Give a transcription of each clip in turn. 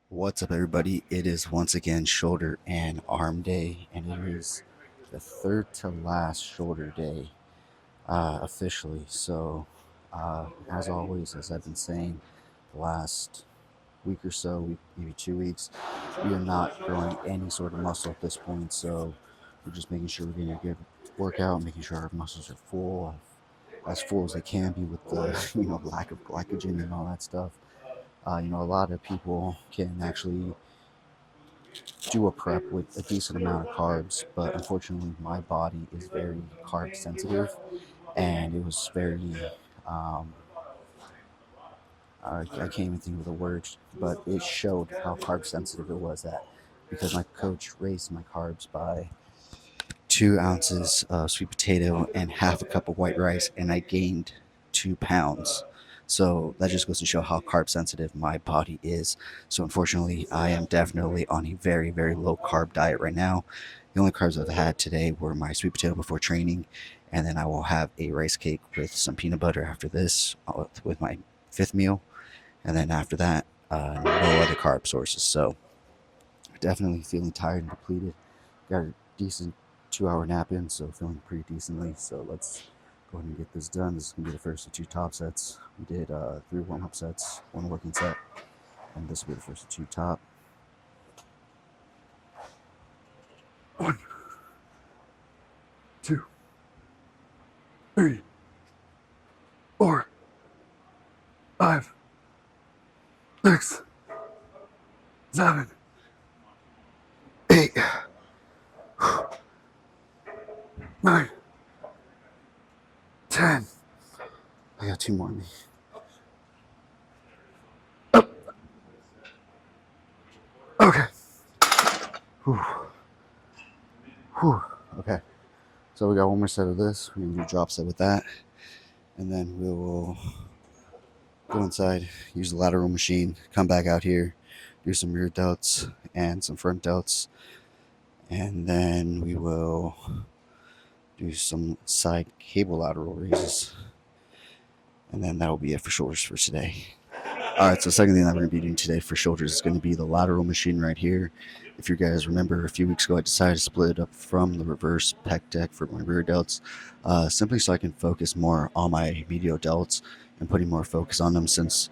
What's up, everybody? It is once again shoulder and arm day, and it is the third to last shoulder day officially. As always, as I've been saying, the last week or so, maybe 2 weeks, we are not growing any sort of muscle at this point. So we're just making sure we're getting a good workout, making sure our muscles are as full as they can be with the lack of glycogen and all that stuff. A lot of people can actually do a prep with a decent amount of carbs, but unfortunately, my body is very carb sensitive, and it was very, um, I can't even think of the word, but it showed how carb sensitive it was at because my coach raised my carbs by 2 ounces of sweet potato and half a cup of white rice, and I gained 2 pounds. So that just goes to show how carb sensitive my body is. So unfortunately, I am definitely on a very, very low carb diet right now. The only carbs I've had today were my sweet potato before training, and then I will have a rice cake with some peanut butter after this, with my fifth meal, and then after that, no other carb sources. So definitely feeling tired and depleted. Got a decent 2 hour nap in, so feeling pretty decently. So let's go ahead and get this done. This is gonna be the first of two top sets. We did 3 warm-up sets, 1 working set, and this will be the first of 2 top. 1, 2, 3, 4, 5, 6, 7, 8, 9, 10. I got 2 more in me. Up. Okay. Whew. Whew. Okay. So we got 1 more set of this. We're gonna do a drop set with that, and then we will go inside, use the lateral machine, come back out here, do some rear delts and some front delts, and then we will do some side cable lateral raises, and then that will be it for shoulders for today. All right, so the second thing that we're going to be doing today for shoulders is going to be the lateral machine right here. If you guys remember, a few weeks ago I decided to split it up from the reverse pec deck for my rear delts, simply so I can focus more on my medial delts and putting more focus on them, since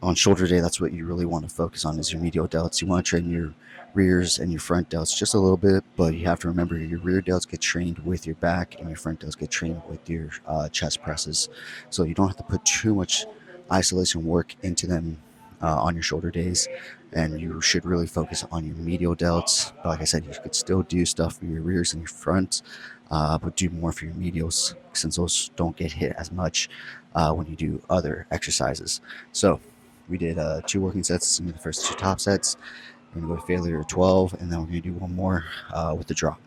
on shoulder day, that's what you really want to focus on is your medial delts. You want to train your rears and your front delts just a little bit, but you have to remember your rear delts get trained with your back and your front delts get trained with your chest presses. So you don't have to put too much isolation work into them on your shoulder days, and you should really focus on your medial delts. But like I said, you could still do stuff for your rears and your fronts, but do more for your medials, since those don't get hit as much when you do other exercises. So we did 2 working sets. This is going to be the first 2 top sets. We're going to go to failure 12, and then we're going to do 1 more with the drop.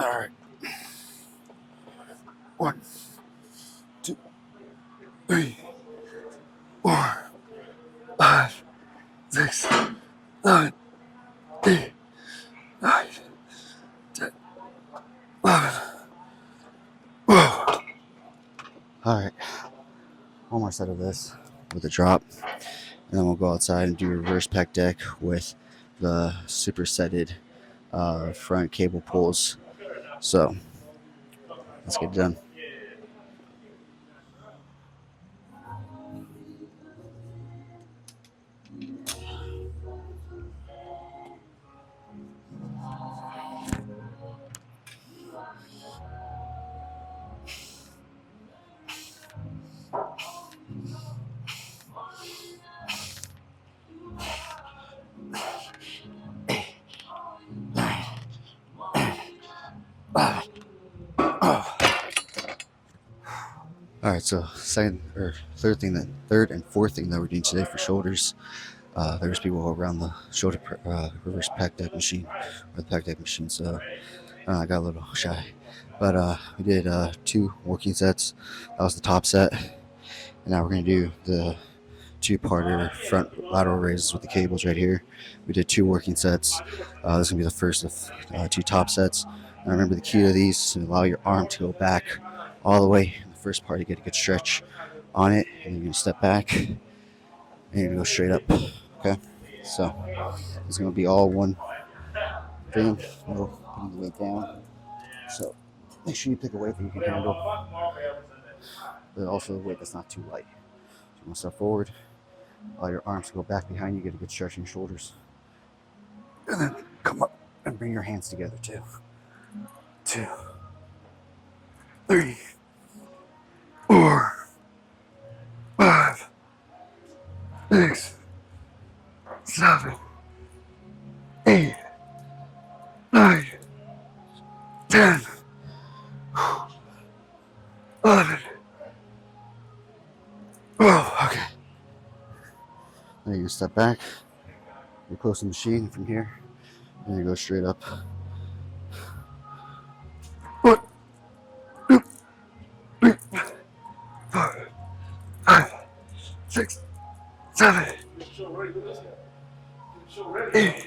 All right. 1, 2, 3, 4, 5, 6, 7, 8, 9, 10, 11. Whoa. All right. 1 more set of this with a drop, and then we'll go outside and do reverse pec deck with the supersetted front cable pulls. So let's get it done. All right, so third and fourth thing that we're doing today for shoulders. There's people around the shoulder reverse pec deck machine or the pec deck machine, so I got a little shy. But we did 2 working sets. That was the top set, and now we're gonna do the 2-parter front lateral raises with the cables right here. We did 2 working sets. This is gonna be the first of 2 top sets. And remember, the key to these is to allow your arm to go back all the way in the first part. You get a good stretch on it, and you're gonna step back, and you go straight up. Okay, so it's going to be all one thing. We'll put the weight down. So make sure you pick a weight that you can handle, but also a weight that's not too light. So you want to step forward, allow your arms to go back behind you, get a good stretch in your shoulders, and then come up and bring your hands together. 2, 3, 4, 5, 6, 7, 8, 9, 10, 11, 12. Okay. Then you step back. You close the machine from here, and you go straight up. 1, 2, 3, 4, 5, 6, 7, 8.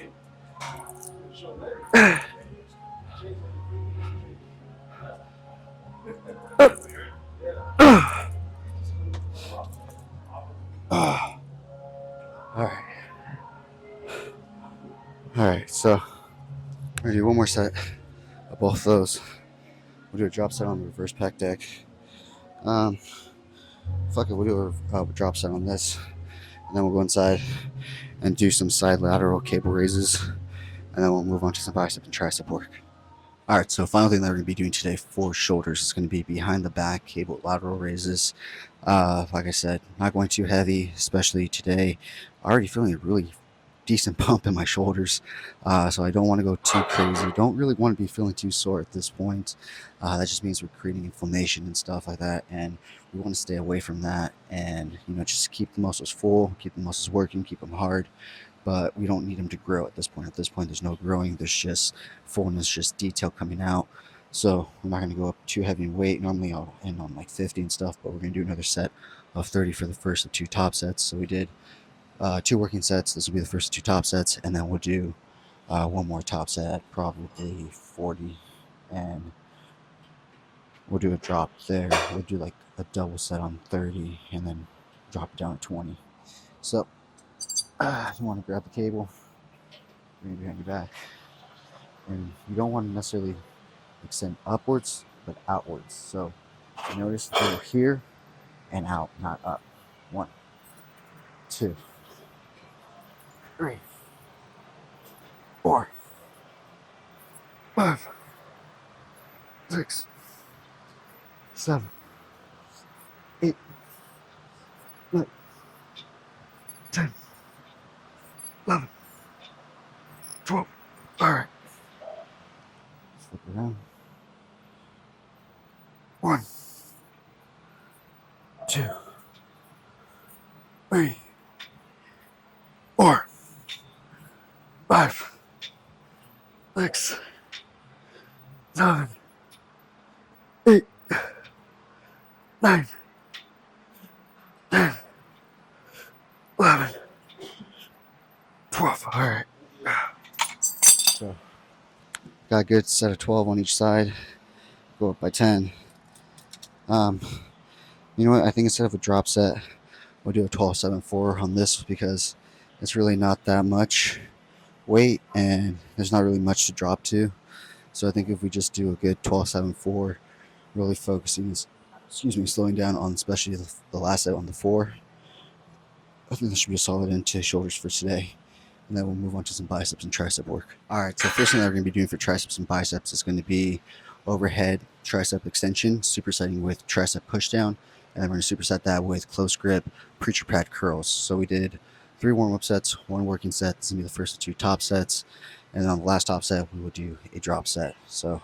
All right, so we're gonna do one more set of both those. We'll do a drop set on the reverse pec deck. Fuck it, we'll do a drop set on this, and then we'll go inside and do some side lateral cable raises, and then we'll move on to some bicep and tricep work. All right, so final thing that we're going to be doing today for shoulders is going to be behind the back cable lateral raises. Like I said, not going too heavy, especially today. Already feeling a really decent pump in my shoulders, so I don't want to go too crazy. Don't really want to be feeling too sore at this point. That just means we're creating inflammation and stuff like that, and we want to stay away from that, and just keep the muscles full, keep the muscles working, keep them hard, but we don't need them to grow at this point. At this point, there's no growing. There's just fullness, just detail coming out. So we're not going to go up too heavy in weight. Normally I'll end on like 50 and stuff, but we're going to do another set of 30 for the first of 2 top sets. So we did 2 working sets. This will be the first 2 top sets, and then we'll do one more top set, probably 40, and we'll do a drop there. We'll do like a double set on 30, and then drop it down to 20. So you want to grab the cable, bring it behind your back, and you don't want to necessarily extend upwards, but outwards. So you notice that we're here and out, not up. 1, 2, 3, 4, 5, 6, 7, 8, 9, 10, 11, 12. All right. Flip around. 1, 2, 3, 4, 5, 6, 7, 8, 9, 10, 11, 12. All right. So, got a good set of 12 on each side. Go up by 10. You know what? I think instead of a drop set, we'll do a 12-7-4 on this because it's really not that much weight and there's not really much to drop to. So I think if we just do a good 12-7-4, really focusing, slowing down on especially the last set on the 4, I think this should be a solid end to shoulders for today. And then we'll move on to some biceps and tricep work. All right, so first thing that we're going to be doing for triceps and biceps is going to be overhead tricep extension, supersetting with tricep pushdown, and then we're going to superset that with close grip preacher pad curls. So we did 3 warm-up sets, 1 working set. This is going to be the first of 2 top sets, and then on the last top set, we will do a drop set. So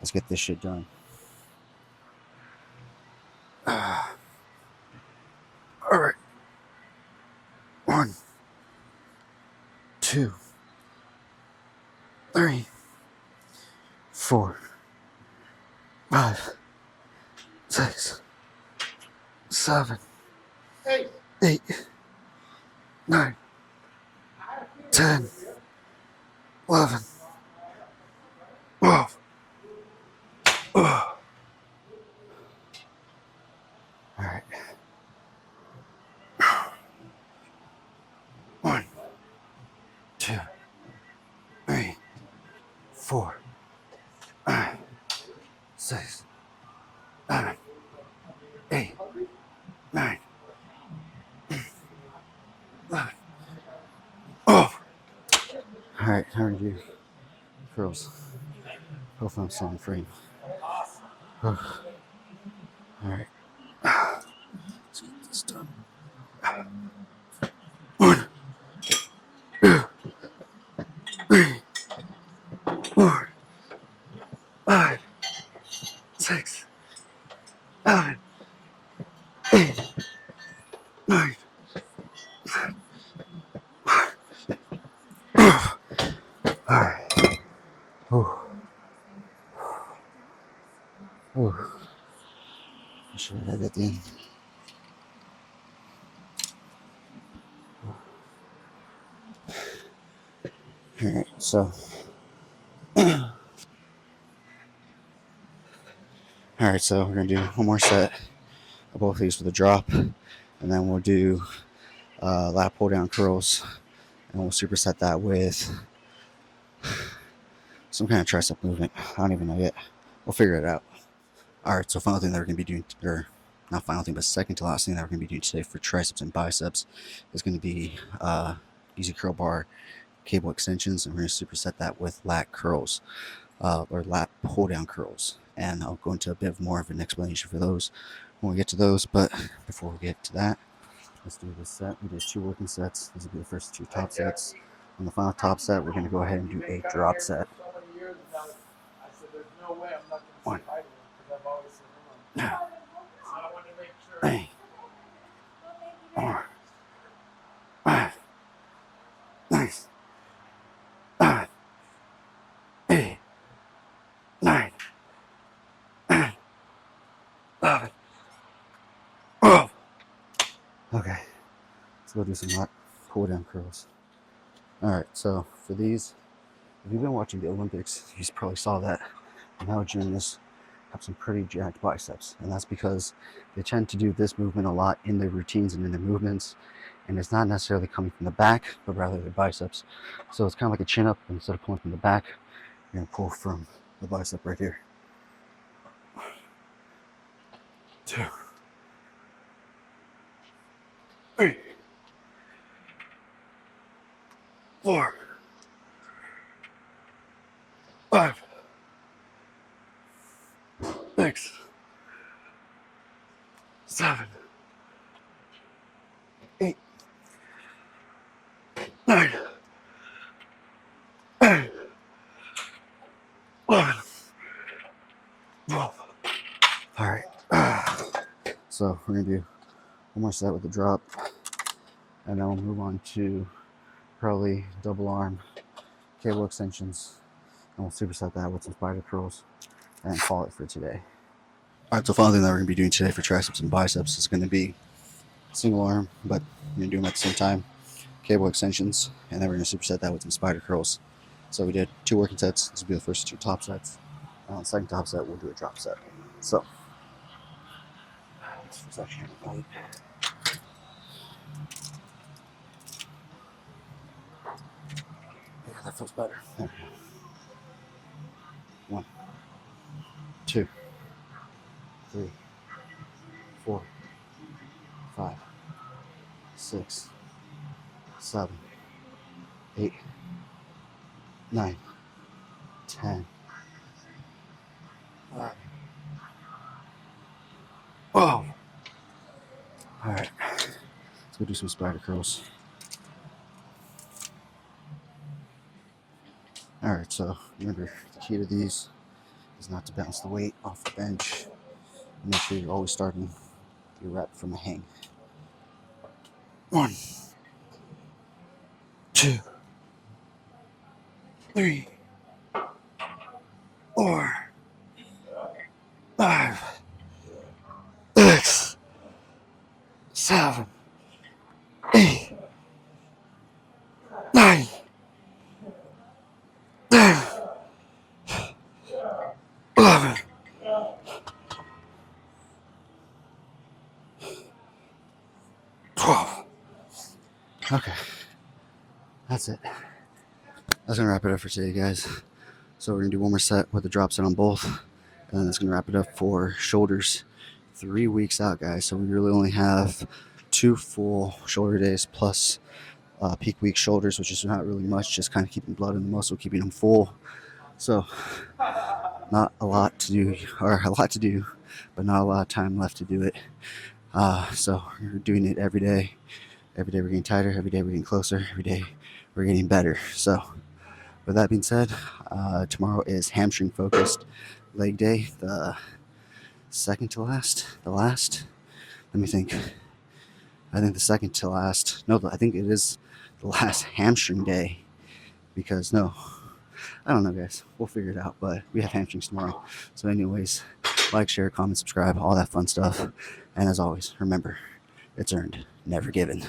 let's get this shit done. All right. 1, 2, 3, 4, 5, 6, 7, 8, 9, 10, 11, 12. All right. 2, 3, 4, 5, 6, 7, 8, 9, 11. Oh! Alright, how do you do curls? Hopefully I'm still in frame. Alright. Let's get this done. 1, 2, 3, 4, 5, 6, 7, 8, 9. Alright. I should have had it at the end. Alright, so. Alright, so we're going to do one more set of both of these with a drop. And then we'll do lat pull down curls. And we'll superset that with some kind of tricep movement. I don't even know yet. We'll figure it out. Alright, so final thing that we're going to be doing, or not final thing, but second to last thing that we're going to be doing today for triceps and biceps is going to be easy curl bar cable extensions, and we're going to superset that with lat curls, or lat pull down curls. And I'll go into a bit more of an explanation for those when we get to those. But before we get to that, let's do this set. We did 2 working sets. These will be the first 2 top sets. On the final top set, we're going to go ahead and do a drop set. 1, 2, 3, 4, 5, 6, 7, 8, 9, 10, 11, 12. Okay, let's go do some lat pull down curls. Alright, so for these, if you've been watching the Olympics, you probably saw that now gymnasts have some pretty jacked biceps, and that's because they tend to do this movement a lot in their routines and in their movements, and it's not necessarily coming from the back, but rather their biceps. So it's kind of like a chin up, but instead of pulling from the back, you're going to pull from the bicep right here. 2, 3, 4, 5, 6, 7, 8, 9, 10, 11, 12. Alright, so we're going to do one more set with the drop, and then we'll move on to probably double arm cable extensions, and we'll superset that with some spider curls and call it for today. Alright, so final thing that we're going to be doing today for triceps and biceps is going to be single arm, but we're going to do them at the same time, cable extensions, and then we're going to superset that with some spider curls. So we did 2 working sets. This will be the first 2 top sets. And on the second top set, we'll do a drop set. So, this was actually light. Yeah, that feels better. There. 1, 2, 3, 4, 5, 6, 7, 8, 9, 10, 11, 12. Alright, let's go do some spider curls. Alright, so remember, the key to these is not to bounce the weight off the bench. Make sure you're always starting your rep from a hang. 1, 2, 3, 4, 5, 6, 7, 8, 9, 10, 11, 12. Okay, that's it. That's gonna wrap it up for today, guys. So we're gonna do one more set with a drop set on both, and then that's gonna wrap it up for shoulders. 3 weeks out, guys. So we really only have 2 full shoulder days plus peak week shoulders, which is not really much, just kind of keeping blood in the muscle, keeping them full. So not a lot to do, or a lot to do, but not a lot of time left to do it. So we're doing it every day. Every day we're getting tighter. Every day we're getting closer. Every day we're getting better. So with that being said, tomorrow is hamstring focused leg day, the second to last, the last. Let me think. I think the second to last. No, I think it is the last hamstring day because no, I don't know, guys. We'll figure it out. But we have hamstrings tomorrow. So, anyways, like, share, comment, subscribe, all that fun stuff. And as always, remember, it's earned, never given.